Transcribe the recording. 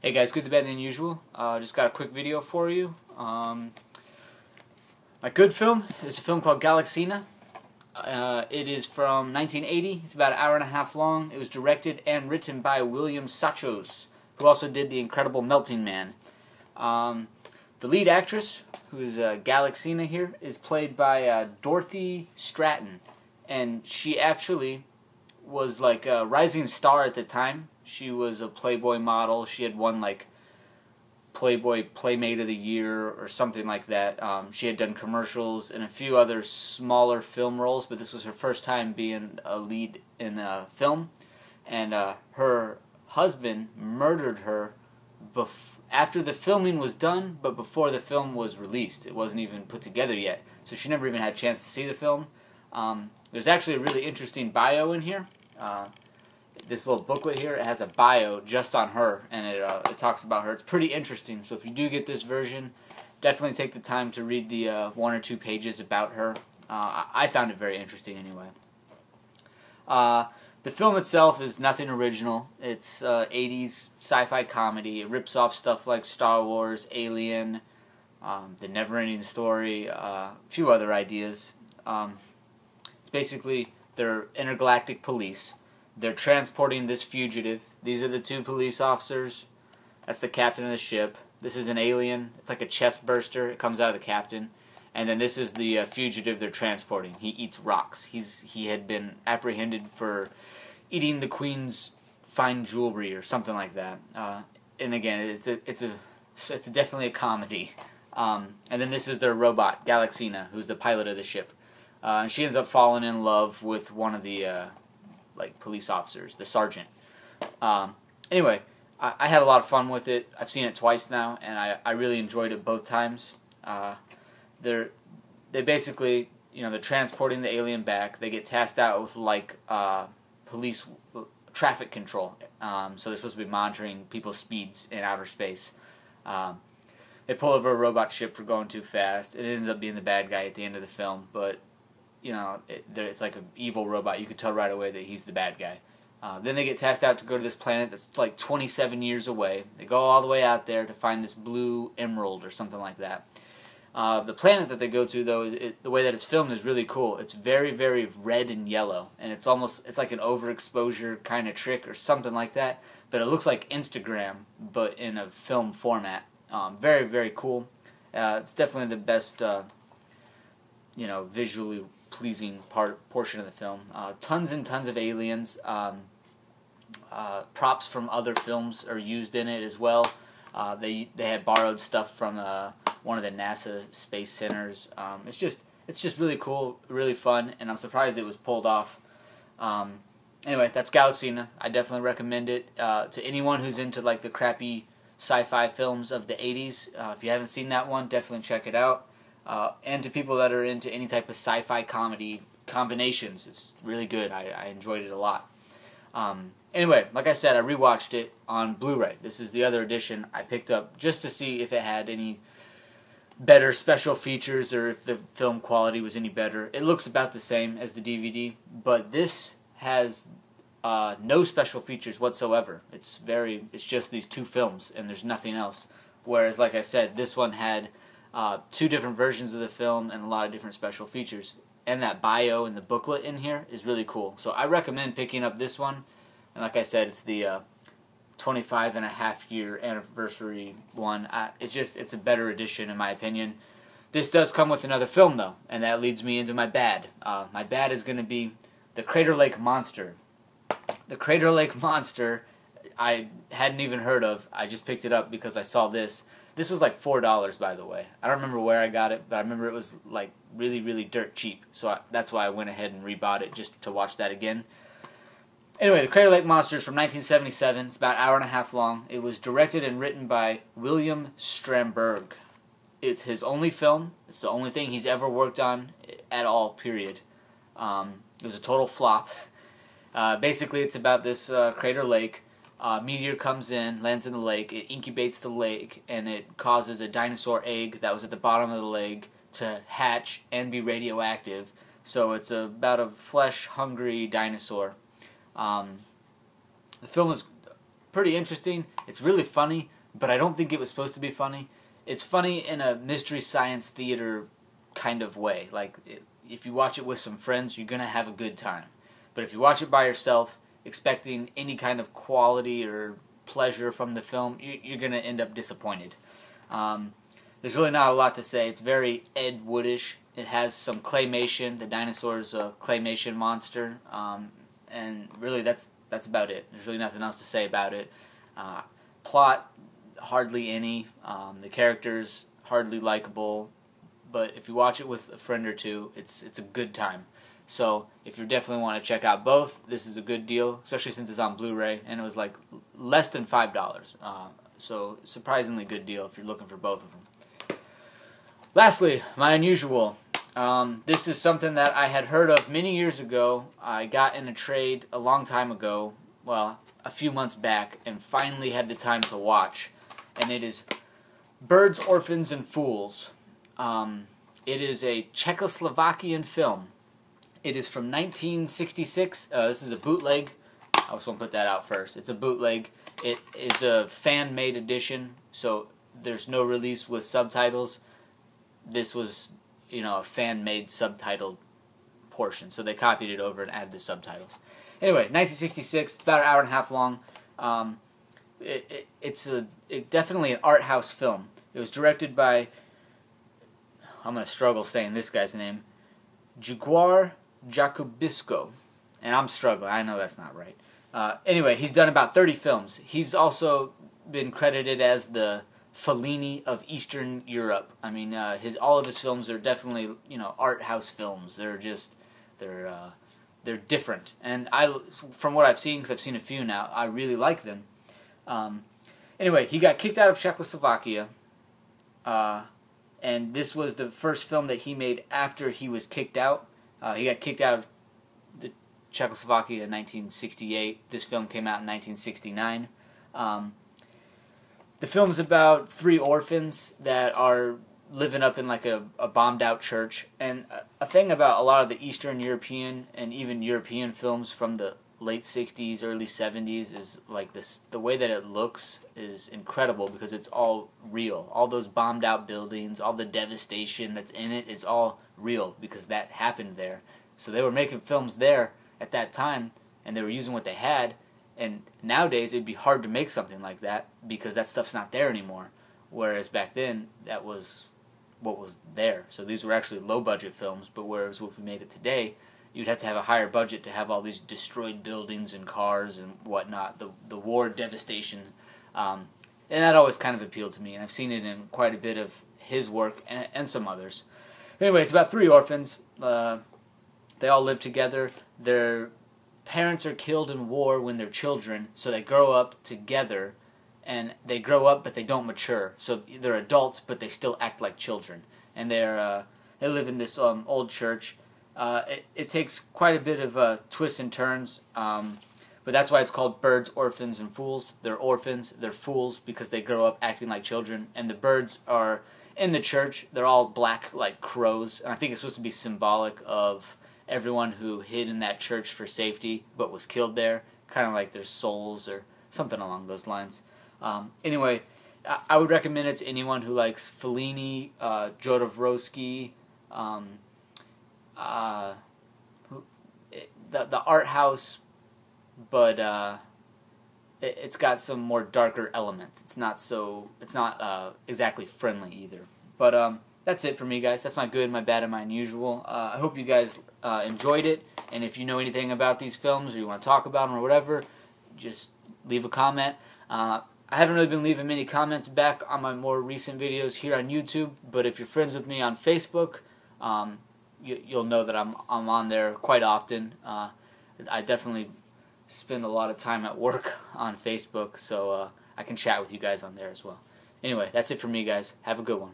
Hey guys, good, the bad, and the unusual. Just got a quick video for you. My good film is a film called Galaxina. It is from 1980. It's about an hour and a half long. It was directed and written by William Sachos, who also did The Incredible Melting Man. The lead actress, who is Galaxina here, is played by Dorothy Stratton, and she actually was like a rising star at the time. She was a Playboy model. She had won like Playboy Playmate of the Year or something like that. She had done commercials and a few other smaller film roles, but this was her first time being a lead in a film. And her husband murdered her after the filming was done, but before the film was released. It wasn't even put together yet, so she never even had a chance to see the film. There's actually a really interesting bio in here. This little booklet here, it has a bio just on her, and it talks about her. It's pretty interesting, so if you do get this version, definitely take the time to read the 1 or 2 pages about her. I found it very interesting anyway. The film itself is nothing original. It's 80s sci-fi comedy. It rips off stuff like Star Wars, Alien, The Never-Ending Story, a few other ideas. It's basically they're intergalactic police. They're transporting this fugitive. These are the 2 police officers. That's the captain of the ship. This is an alien. It's like a chest burster. It comes out of the captain. And then this is the fugitive they're transporting. He eats rocks. He had been apprehended for eating the Queen's fine jewelry or something like that. And again, it's definitely a comedy. And then this is their robot, Galaxina, who's the pilot of the ship. And she ends up falling in love with one of the like police officers, the sergeant. Anyway, I had a lot of fun with it. I've seen it twice now, and I really enjoyed it both times. They basically, they're transporting the alien back. They get tasked out with like police traffic control. So they're supposed to be monitoring people's speeds in outer space. They pull over a robot ship for going too fast. It ends up being the bad guy at the end of the film, but it's like an evil robot. You could tell right away that he's the bad guy. Then they get tasked out to go to this planet that's like 27 years away. They go all the way out there to find this blue emerald or something like that. The planet that they go to, though, the way that it's filmed is really cool. It's very, very red and yellow, and it's like an overexposure kind of trick or something like that. But it looks like Instagram, but in a film format. Very, very cool. It's definitely the best, visually pleasing portion of the film. Tons and tons of aliens. Props from other films are used in it as well. They had borrowed stuff from one of the NASA space centers. It's just really cool, really fun, and I'm surprised it was pulled off. Anyway, that's Galaxina. I definitely recommend it to anyone who's into like the crappy sci-fi films of the 80s. If you haven't seen that one, definitely check it out. And to people that are into any type of sci-fi comedy combinations, it's really good. I enjoyed it a lot. Anyway, like I said, I rewatched it on Blu-ray. This is the other edition I picked up just to see if it had any better special features or if the film quality was any better. It looks about the same as the DVD, but this has no special features whatsoever. It's just these 2 films and there's nothing else. Whereas, like I said, this one had 2 different versions of the film and a lot of different special features. And that bio and the booklet in here is really cool. So I recommend picking up this one. And like I said, it's the 25-and-a-half-year anniversary one. It's a better edition in my opinion. This does come with another film though, and that leads me into my bad. My bad is going to be the Crater Lake Monster. The Crater Lake Monster I hadn't even heard of. I just picked it up because I saw this. This was like $4, by the way. I don't remember where I got it, but I remember it was like really, really dirt cheap. So that's why I went ahead and rebought it just to watch that again. Anyway, The Crater Lake Monster is from 1977. It's about an hour and a half long. It was directed and written by William Strandberg. It's his only film. It's the only thing he's ever worked on at all, period. It was a total flop. Basically, it's about this crater lake. Meteor comes in, lands in the lake, it incubates the lake, and it causes a dinosaur egg that was at the bottom of the lake to hatch and be radioactive. So it's about a flesh-hungry dinosaur. The film is pretty interesting. It's really funny, but I don't think it was supposed to be funny. It's funny in a Mystery Science Theater kind of way. Like, if you watch it with some friends, you're going to have a good time. But if you watch it by yourself, expecting any kind of quality or pleasure from the film, you're going to end up disappointed. There's really not a lot to say. It's very Ed Woodish. It has some claymation. The dinosaur's a claymation monster. And really, that's about it. There's really nothing else to say about it. Plot, hardly any. The characters, hardly likable. But if you watch it with a friend or two, it's a good time. So if you definitely want to check out both, this is a good deal, especially since it's on Blu-ray, and it was like less than $5. So surprisingly good deal if you're looking for both of them. Lastly, my unusual. This is something that I had heard of many years ago. I got in a trade a long time ago, well, a few months back, and finally had the time to watch. And it is Birds, Orphans, and Fools. It is a Czechoslovakian film. It is from 1966. This is a bootleg. I was going to put that out first. It's a bootleg. It is a fan-made edition, so there's no release with subtitles. This was, a fan-made subtitled portion, so they copied it over and added the subtitles. Anyway, 1966. It's about an hour and a half long. It's definitely an art house film. It was directed by, I'm going to struggle saying this guy's name, Jaguar Jacobisco, and I'm struggling. I know that's not right. Anyway, he's done about 30 films. He's also been credited as the Fellini of Eastern Europe. I mean, all of his films are definitely art house films. They're different, and from what I've seen, because I've seen a few now, I really like them. Anyway, he got kicked out of Czechoslovakia, and this was the first film that he made after he was kicked out. He got kicked out of the Czechoslovakia in 1968. This film came out in 1969. The film's about 3 orphans that are living up in like a bombed-out church. And a thing about a lot of the Eastern European and even European films from the late 60s, early 70s is like this. The way that it looks is incredible because it's all real. All those bombed-out buildings, all the devastation that's in it is all real because that happened there. So they were making films there at that time, and they were using what they had. And nowadays it'd be hard to make something like that because that stuff's not there anymore. Whereas back then, that was what was there. So these were actually low-budget films, but whereas if we made it today, you'd have to have a higher budget to have all these destroyed buildings and cars and whatnot, the war devastation. And that always kind of appealed to me, and I've seen it in quite a bit of his work and some others. Anyway, it's about 3 orphans. They all live together. Their parents are killed in war when they're children, so they grow up together, and they grow up but they don't mature. So they're adults but they still act like children. And they live in this old church. It takes quite a bit of twists and turns, but that's why it's called Birds, Orphans, and Fools. They're orphans, they're fools because they grow up acting like children, and the birds are in the church. They're all black like crows, and I think it's supposed to be symbolic of everyone who hid in that church for safety but was killed there, kind of like their souls or something along those lines. Anyway, I would recommend it to anyone who likes Fellini, Jodorowsky, the art house, but it's got some more darker elements. It's not exactly friendly either. But that's it for me, guys. That's my good, my bad, and my unusual. I hope you guys enjoyed it, and if you know anything about these films or you want to talk about them or whatever, just leave a comment. I haven't really been leaving many comments back on my more recent videos here on YouTube, but if you're friends with me on Facebook, you'll know that I'm on there quite often. I definitely spend a lot of time at work on Facebook, so I can chat with you guys on there as well. Anyway, that's it for me, guys. Have a good one.